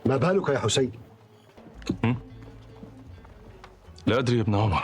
ما بالك يا حسين؟ لا أدري يا ابن عمر.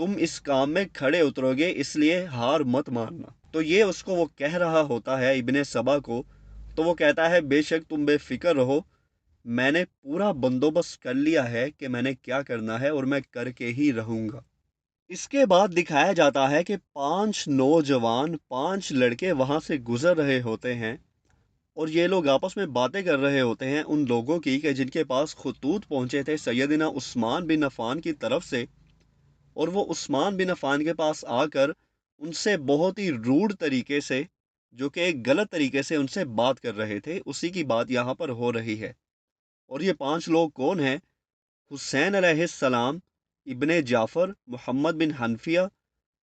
تم اس کام میں کھڑے اترو گے، اس لیے ہار مت ماننا۔ تو یہ اس کو وہ کہہ رہا ہوتا ہے ابن سبا کو، تو وہ کہتا ہے بے شک تم بے فکر رہو، میں نے پورا بندوبست کر لیا ہے کہ میں نے کیا کرنا ہے اور میں کر کے ہی رہوں گا۔ اس کے بعد دکھایا جاتا ہے کہ 5 نوجوان 5 لڑکے وہاں سے گزر رہے ہوتے ہیں، اور یہ لوگ آپس میں باتیں کر رہے ہوتے ہیں ان لوگوں کی کہ جن کے پاس خطوط پہنچے تھے سیدنا عثمان بن عفان کی طرف سے، اور وہ عثمان بن عفان کے پاس آ کر ان سے بہت ہی روڈ طریقے سے، جو کہ ایک غلط طریقے سے ان سے بات کر رہے تھے، اسی کی بات یہاں پر ہو رہی ہے۔ اور یہ 5 لوگ کون ہیں؟ حسین علیہ السلام، ابن جعفر، محمد بن حنفیہ،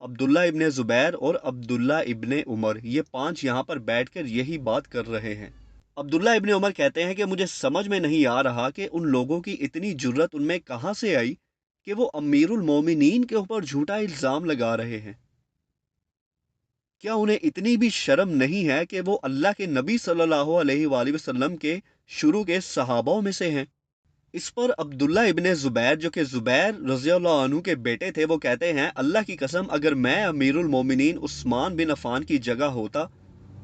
عبداللہ ابن زبیر اور عبداللہ ابن عمر، یہ 5 یہاں پر بیٹھ کر یہی بات کر رہے ہیں۔ عبداللہ ابن عمر کہتے ہیں کہ مجھے سمجھ میں نہیں آ رہا کہ ان لوگوں کی اتنی جرت ان میں کہاں سے آئی کہ وہ امیر المومنین کے اوپر جھوٹا الزام لگا رہے ہیں۔ کیا انہیں اتنی بھی شرم نہیں ہے کہ وہ اللہ کے نبی صلی اللہ علیہ وآلہ وسلم کے شروع کے صحابوں میں سے ہیں؟ اس پر عبداللہ ابن زبیر، جو کہ زبیر رضی اللہ عنہ کے بیٹے تھے، وہ کہتے ہیں اللہ کی قسم اگر میں امیر المومنین عثمان بن عفان کی جگہ ہوتا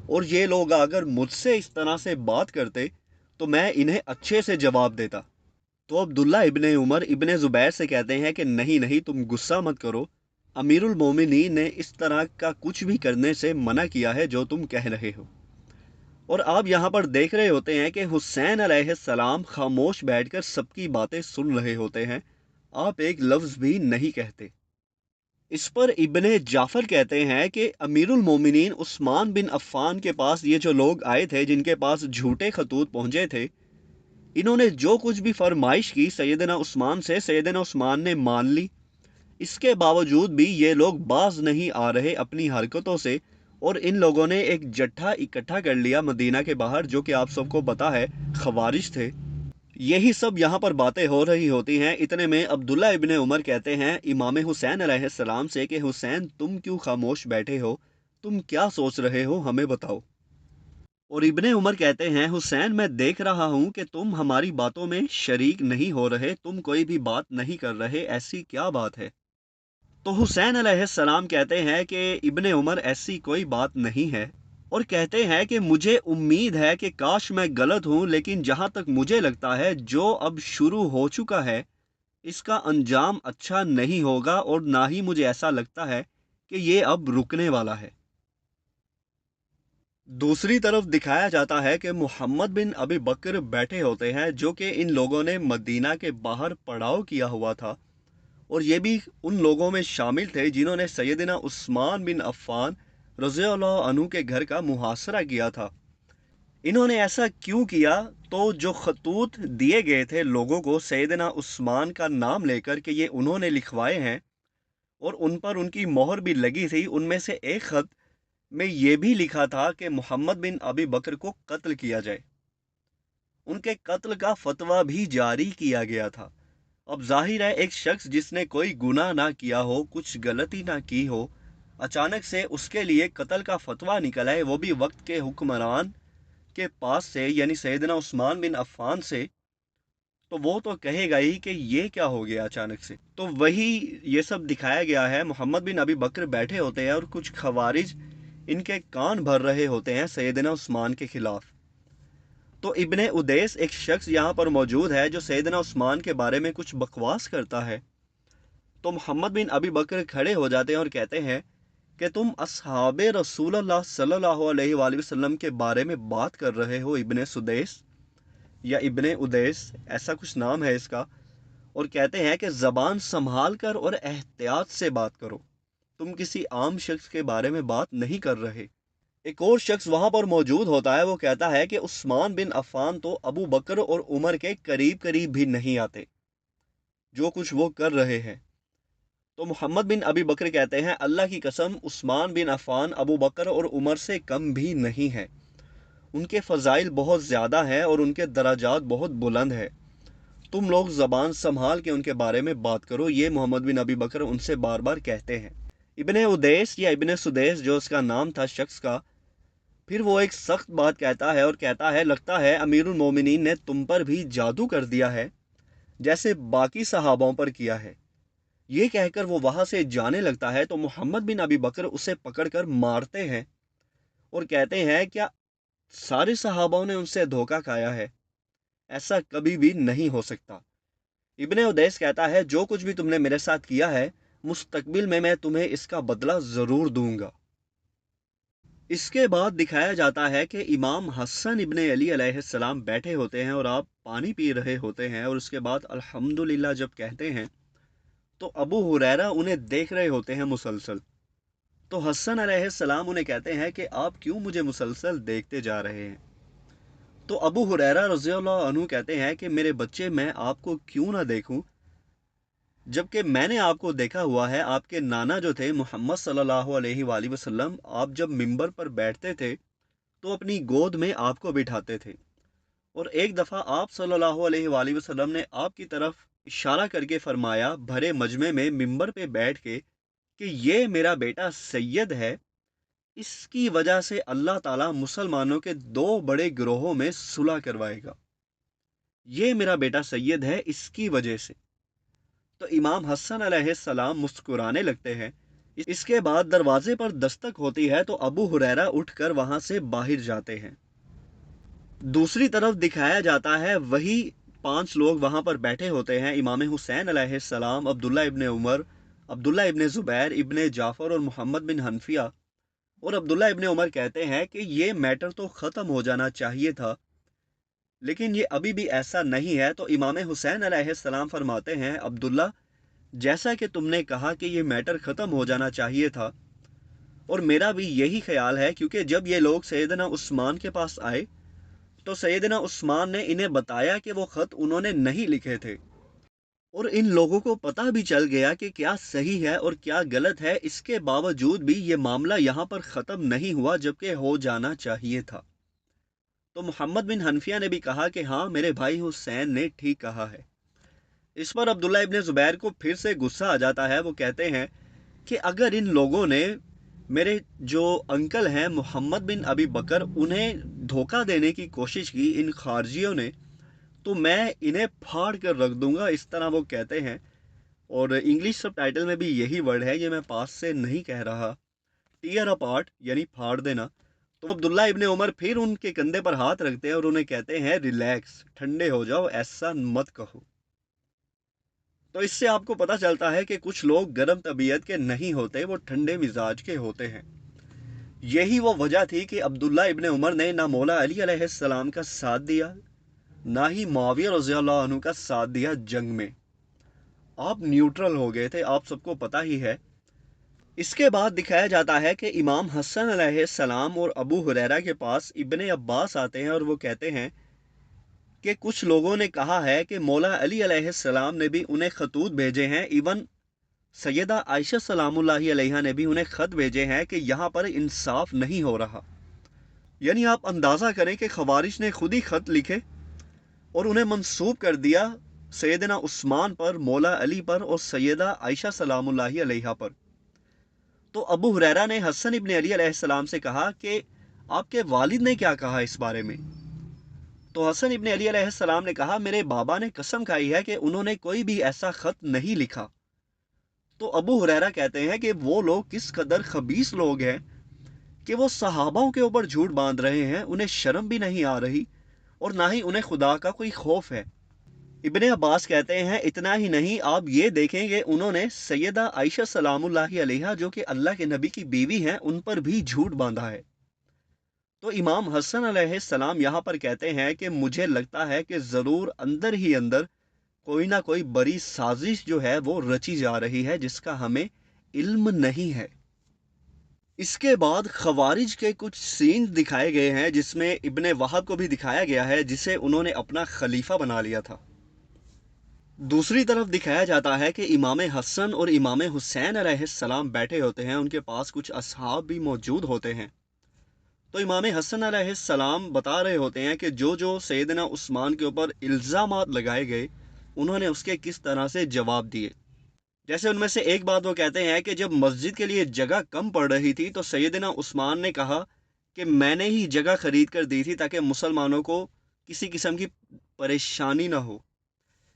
اور یہ لوگ اگر مجھ سے اس طرح سے بات کرتے تو میں انہیں اچھے سے جواب دیتا۔ تو عبداللہ ابن عمر ابن زبیر سے کہتے ہیں کہ نہیں نہیں، تم غصہ مت کرو، امیر المومنین نے اس طرح کا کچھ بھی کرنے سے منع کیا ہے جو تم کہہ رہے ہو۔ اور آپ یہاں پر دیکھ رہے ہوتے ہیں کہ حسین علیہ السلام خاموش بیٹھ کر سب کی باتیں سن رہے ہوتے ہیں، آپ ایک لفظ بھی نہیں کہتے۔ اس پر ابن جعفر کہتے ہیں کہ امیر المومنین عثمان بن عفان کے پاس یہ جو لوگ آئے تھے جن کے پاس جھوٹے خطوط پہنچے تھے، انہوں نے جو کچھ بھی فرمائش کی سیدنا عثمان سے، سیدنا عثمان نے مان لی۔ اس کے باوجود بھی یہ لوگ باز نہیں آ رہے اپنی حرکتوں سے، اور ان لوگوں نے ایک جٹھا اکٹھا کر لیا مدینہ کے باہر، جو کہ آپ سب کو پتا ہے خوارج تھے۔ یہی سب یہاں پر باتیں ہو رہی ہوتی ہیں، اتنے میں عبداللہ ابن عمر کہتے ہیں امام حسین علیہ السلام سے کہ حسین تم کیوں خاموش بیٹھے ہو، تم کیا سوچ رہے ہو، ہمیں بتاؤ۔ اور ابن عمر کہتے ہیں حسین میں دیکھ رہا ہوں کہ تم ہماری باتوں میں شریک نہیں ہو رہے، تم کوئی بھی بات نہیں کر رہے، ایسی کیا بات ہے؟ تو حسین علیہ السلام کہتے ہیں کہ ابن عمر ایسی کوئی بات نہیں ہے، اور کہتے ہیں کہ مجھے امید ہے کہ کاش میں غلط ہوں، لیکن جہاں تک مجھے لگتا ہے جو اب شروع ہو چکا ہے اس کا انجام اچھا نہیں ہوگا، اور نہ ہی مجھے ایسا لگتا ہے کہ یہ اب رکنے والا ہے۔ دوسری طرف دکھایا جاتا ہے کہ محمد بن ابی بکر بیٹھے ہوتے ہیں، جو کہ ان لوگوں نے مدینہ کے باہر پڑاؤ کیا ہوا تھا، اور یہ بھی ان لوگوں میں شامل تھے جنہوں نے سیدنا عثمان بن عفان رضی اللہ عنہ کے گھر کا محاصرہ کیا تھا۔ انہوں نے ایسا کیوں کیا؟ تو جو خطوط دیے گئے تھے لوگوں کو سیدنا عثمان کا نام لے کر کہ یہ انہوں نے لکھوائے ہیں، اور ان پر ان کی مہر بھی لگی تھی، ان میں سے ایک خط میں یہ بھی لکھا تھا کہ محمد بن ابی بکر کو قتل کیا جائے۔ ان کے قتل کا فتویٰ بھی جاری کیا گیا تھا۔ اب ظاہر ہے ایک شخص جس نے کوئی گناہ نہ کیا ہو، کچھ غلطی نہ کی ہو، اچانک سے اس کے لیے قتل کا فتویٰ نکلا ہے، وہ بھی وقت کے حکمران کے پاس سے، یعنی سیدنا عثمان بن عفان سے، تو وہ تو کہے گا ہی کہ یہ کیا ہو گیا اچانک سے۔ تو وہی یہ سب دکھایا گیا ہے، محمد بن ابی بکر بیٹھے ہوتے ہیں اور کچھ خوارج ان کے کان بھر رہے ہوتے ہیں سیدنا عثمان کے خلاف۔ تو ابن ادیس ایک شخص یہاں پر موجود ہے جو سیدنا عثمان کے بارے میں کچھ بکواس کرتا ہے، تو محمد بن ابی بکر کھڑے ہو جاتے ہیں اور کہتے ہیں کہ تم اصحاب رسول اللہ صلی اللہ علیہ وآلہ وسلم کے بارے میں بات کر رہے ہو ابن سدیس یا ابن ادیس، ایسا کچھ نام ہے اس کا، اور کہتے ہیں کہ زبان سنبھال کر اور احتیاط سے بات کرو، تم کسی عام شخص کے بارے میں بات نہیں کر رہے۔ ایک اور شخص وہاں پر موجود ہوتا ہے، وہ کہتا ہے کہ عثمان بن عفان تو ابو بکر اور عمر کے قریب قریب بھی نہیں آتے جو کچھ وہ کر رہے ہیں۔ تو محمد بن ابی بکر کہتے ہیں اللہ کی قسم عثمان بن عفان ابو بکر اور عمر سے کم بھی نہیں ہے، ان کے فضائل بہت زیادہ ہیں اور ان کے درجات بہت بلند ہیں، تم لوگ زبان سنبھال کے ان کے بارے میں بات کرو، یہ محمد بن ابی بکر ان سے بار بار کہتے ہیں۔ ابن ادیس یا ابن سدیس جو اس کا نام تھا شخص کا، پھر وہ ایک سخت بات کہتا ہے اور کہتا ہے لگتا ہے امیر المومنین نے تم پر بھی جادو کر دیا ہے جیسے باقی صحابوں پر کیا ہے، یہ کہہ کر وہ وہاں سے جانے لگتا ہے تو محمد بن ابی بکر اسے پکڑ کر مارتے ہیں اور کہتے ہیں کیا سارے صحابوں نے ان سے دھوکہ کھایا ہے؟ ایسا کبھی بھی نہیں ہو سکتا۔ ابن ادیس کہتا ہے جو کچھ بھی تم نے میرے ساتھ کیا ہے مستقبل میں تمہیں اس کا بدلہ ضرور دوں گا۔ اس کے بعد دکھایا جاتا ہے کہ امام حسن ابن علی علیہ السلام بیٹھے ہوتے ہیں اور آپ پانی پی رہے ہوتے ہیں، اور اس کے بعد الحمدللہ جب کہتے ہیں تو ابو ہریرہ انہیں دیکھ رہے ہوتے ہیں مسلسل۔ تو حسن علیہ السلام انہیں کہتے ہیں کہ آپ کیوں مجھے مسلسل دیکھتے جا رہے ہیں؟ تو ابو ہریرہ رضی اللہ عنہ کہتے ہیں کہ میرے بچے میں آپ کو کیوں نہ دیکھوں، جبکہ میں نے آپ کو دیکھا ہوا ہے۔ آپ کے نانا جو تھے محمد صلی اللہ علیہ وآلہ وسلم، آپ جب ممبر پر بیٹھتے تھے تو اپنی گود میں آپ کو بٹھاتے تھے، اور ایک دفعہ آپ صلی اللہ علیہ وآلہ وسلم نے آپ کی طرف اشارہ کر کے فرمایا بھرے مجمع میں ممبر پہ بیٹھ کے کہ یہ میرا بیٹا سید ہے، اس کی وجہ سے اللہ تعالیٰ مسلمانوں کے دو بڑے گروہوں میں صلح کروائے گا، یہ میرا بیٹا سید ہے اس کی وجہ سے۔ تو امام حسن علیہ السلام مسکرانے لگتے ہیں۔ اس کے بعد دروازے پر دستک ہوتی ہے تو ابو ہریرہ اٹھ کر وہاں سے باہر جاتے ہیں۔ دوسری طرف دکھایا جاتا ہے وہی 5 لوگ وہاں پر بیٹھے ہوتے ہیں، امام حسین علیہ السلام، عبداللہ ابن عمر، عبداللہ ابن زبیر، ابن جعفر اور محمد بن حنفیہ۔ اور عبداللہ ابن عمر کہتے ہیں کہ یہ میٹر تو ختم ہو جانا چاہیے تھا، لیکن یہ ابھی بھی ایسا نہیں ہے۔ تو امام حسین علیہ السلام فرماتے ہیں عبداللہ، جیسا کہ تم نے کہا کہ یہ میٹر ختم ہو جانا چاہیے تھا، اور میرا بھی یہی خیال ہے، کیونکہ جب یہ لوگ سیدنا عثمان کے پاس آئے تو سیدنا عثمان نے انہیں بتایا کہ وہ خط انہوں نے نہیں لکھے تھے، اور ان لوگوں کو پتہ بھی چل گیا کہ کیا صحیح ہے اور کیا غلط ہے۔ اس کے باوجود بھی یہ معاملہ یہاں پر ختم نہیں ہوا جبکہ ہو جانا چاہیے تھا۔ تو محمد بن حنفیہ نے بھی کہا کہ ہاں میرے بھائی حسین نے ٹھیک کہا ہے۔ اس پر عبداللہ ابن زبیر کو پھر سے غصہ آ جاتا ہے، وہ کہتے ہیں کہ اگر ان لوگوں نے میرے جو انکل ہیں محمد بن ابی بکر انہیں دھوکہ دینے کی کوشش کی ان خارجیوں نے، تو میں انہیں پھاڑ کر رکھ دوں گا، اس طرح وہ کہتے ہیں۔ اور انگلش سب ٹائٹل میں بھی یہی ورڈ ہے، یہ میں پاس سے نہیں کہہ رہا، ٹیئر اپارٹ یعنی پھاڑ دینا۔ تو عبداللہ ابن عمر پھر ان کے کندھے پر ہاتھ رکھتے ہیں اور انہیں کہتے ہیں ریلیکس، ٹھنڈے ہو جاؤ، ایسا مت کہو۔ تو اس سے آپ کو پتہ چلتا ہے کہ کچھ لوگ گرم طبیعت کے نہیں ہوتے، وہ ٹھنڈے مزاج کے ہوتے ہیں۔ یہی وہ وجہ تھی کہ عبداللہ ابن عمر نے نہ مولا علی علیہ السلام کا ساتھ دیا، نہ ہی معاویہ رضی اللہ عنہ کا ساتھ دیا جنگ میں۔ آپ نیوٹرل ہو گئے تھے، آپ سب کو پتہ ہی ہے۔ اس کے بعد دکھایا جاتا ہے کہ امام حسن علیہ السلام اور ابو ہریرہ کے پاس ابن عباس آتے ہیں اور وہ کہتے ہیں کہ کچھ لوگوں نے کہا ہے کہ مولا علی علیہ السلام نے بھی انہیں خطوط بھیجے ہیں، ایون سیدہ عائشہ سلام اللہ علیہا نے بھی انہیں خط بھیجے ہیں کہ یہاں پر انصاف نہیں ہو رہا۔ یعنی آپ اندازہ کریں کہ خوارج نے خود ہی خط لکھے اور انہیں منسوب کر دیا سیدنا عثمان پر، مولا علی پر اور سیدہ عائشہ سلام اللہ علیہا پر۔ تو ابو ہریرہ نے حسن ابن علی علیہ السلام سے کہا کہ آپ کے والد نے کیا کہا اس بارے میں؟ تو حسن ابن علی علیہ السلام نے کہا میرے بابا نے قسم کھائی ہے کہ انہوں نے کوئی بھی ایسا خط نہیں لکھا۔ تو ابو ہریرہ کہتے ہیں کہ وہ لوگ کس قدر خبیث لوگ ہیں کہ وہ صحابوں کے اوپر جھوٹ باندھ رہے ہیں، انہیں شرم بھی نہیں آ رہی اور نہ ہی انہیں خدا کا کوئی خوف ہے۔ ابن عباس کہتے ہیں اتنا ہی نہیں، آپ یہ دیکھیں کہ انہوں نے سیدہ عائشہ سلام اللہ علیہا جو کہ اللہ کے نبی کی بیوی ہیں ان پر بھی جھوٹ باندھا ہے۔ تو امام حسن علیہ السلام یہاں پر کہتے ہیں کہ مجھے لگتا ہے کہ ضرور اندر ہی اندر کوئی نہ کوئی بڑی سازش جو ہے وہ رچی جا رہی ہے جس کا ہمیں علم نہیں ہے۔ اس کے بعد خوارج کے کچھ سینز دکھائے گئے ہیں جس میں ابن وہب کو بھی دکھایا گیا ہے جسے انہوں نے اپنا خلیفہ بنا لیا تھا۔ دوسری طرف دکھایا جاتا ہے کہ امام حسن اور امام حسین علیہ السلام بیٹھے ہوتے ہیں، ان کے پاس کچھ اصحاب بھی موجود ہوتے ہیں۔ تو امام حسن علیہ السلام بتا رہے ہوتے ہیں کہ جو جو سیدنا عثمان کے اوپر الزامات لگائے گئے انہوں نے اس کے کس طرح سے جواب دیے۔ جیسے ان میں سے ایک بات وہ کہتے ہیں کہ جب مسجد کے لیے جگہ کم پڑ رہی تھی تو سیدنا عثمان نے کہا کہ میں نے ہی جگہ خرید کر دی تھی تاکہ مسلمانوں کو کسی قسم کی پریشانی نہ ہو۔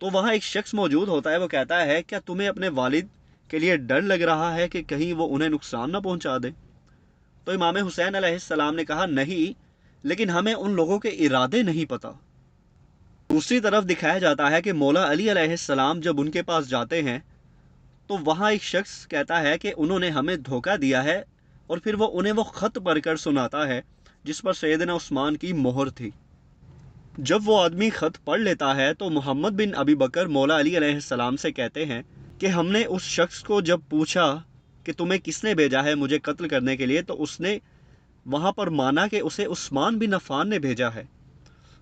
تو وہاں ایک شخص موجود ہوتا ہے، وہ کہتا ہے کیا تمہیں اپنے والد کے لیے ڈر لگ رہا ہے کہ کہیں وہ انہیں نقصان نہ پہنچا دے؟ تو امام حسین علیہ السلام نے کہا نہیں، لیکن ہمیں ان لوگوں کے ارادے نہیں پتہ۔ دوسری طرف دکھایا جاتا ہے کہ مولا علی علیہ السلام جب ان کے پاس جاتے ہیں تو وہاں ایک شخص کہتا ہے کہ انہوں نے ہمیں دھوکہ دیا ہے، اور پھر وہ انہیں وہ خط پڑھ کر سناتا ہے جس پر سیدنا عثمان کی مہر تھی۔ جب وہ آدمی خط پڑھ لیتا ہے تو محمد بن ابی بکر مولا علی علیہ السلام سے کہتے ہیں کہ ہم نے اس شخص کو جب پوچھا کہ تمہیں کس نے بھیجا ہے مجھے قتل کرنے کے لیے، تو اس نے وہاں پر مانا کہ اسے عثمان بن عفان نے بھیجا ہے،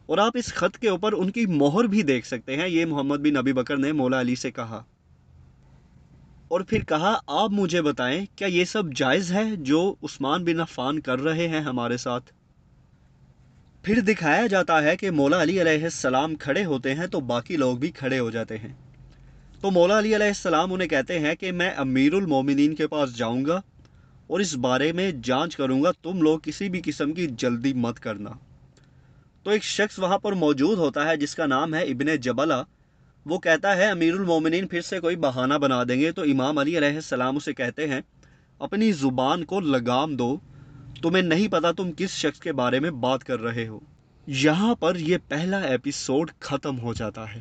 اور آپ اس خط کے اوپر ان کی مہر بھی دیکھ سکتے ہیں۔ یہ محمد بن ابی بکر نے مولا علی سے کہا، اور پھر کہا آپ مجھے بتائیں کیا یہ سب جائز ہے جو عثمان بن عفان کر رہے ہیں ہمارے ساتھ؟ پھر دکھایا جاتا ہے کہ مولا علی علیہ السلام کھڑے ہوتے ہیں تو باقی لوگ بھی کھڑے ہو جاتے ہیں۔ تو مولا علی علیہ السلام انہیں کہتے ہیں کہ میں امیر المومنین کے پاس جاؤں گا اور اس بارے میں جانچ کروں گا، تم لوگ کسی بھی قسم کی جلدی مت کرنا۔ تو ایک شخص وہاں پر موجود ہوتا ہے جس کا نام ہے ابن جبلہ، وہ کہتا ہے امیر المومنین پھر سے کوئی بہانہ بنا دیں گے۔ تو امام علی علیہ السلام اسے کہتے ہیں اپنی زبان کو لگام دو، تمہیں نہیں پتا تم کس شخص کے بارے میں بات کر رہے ہو۔ یہاں پر یہ پہلا ایپیسوڈ ختم ہو جاتا ہے۔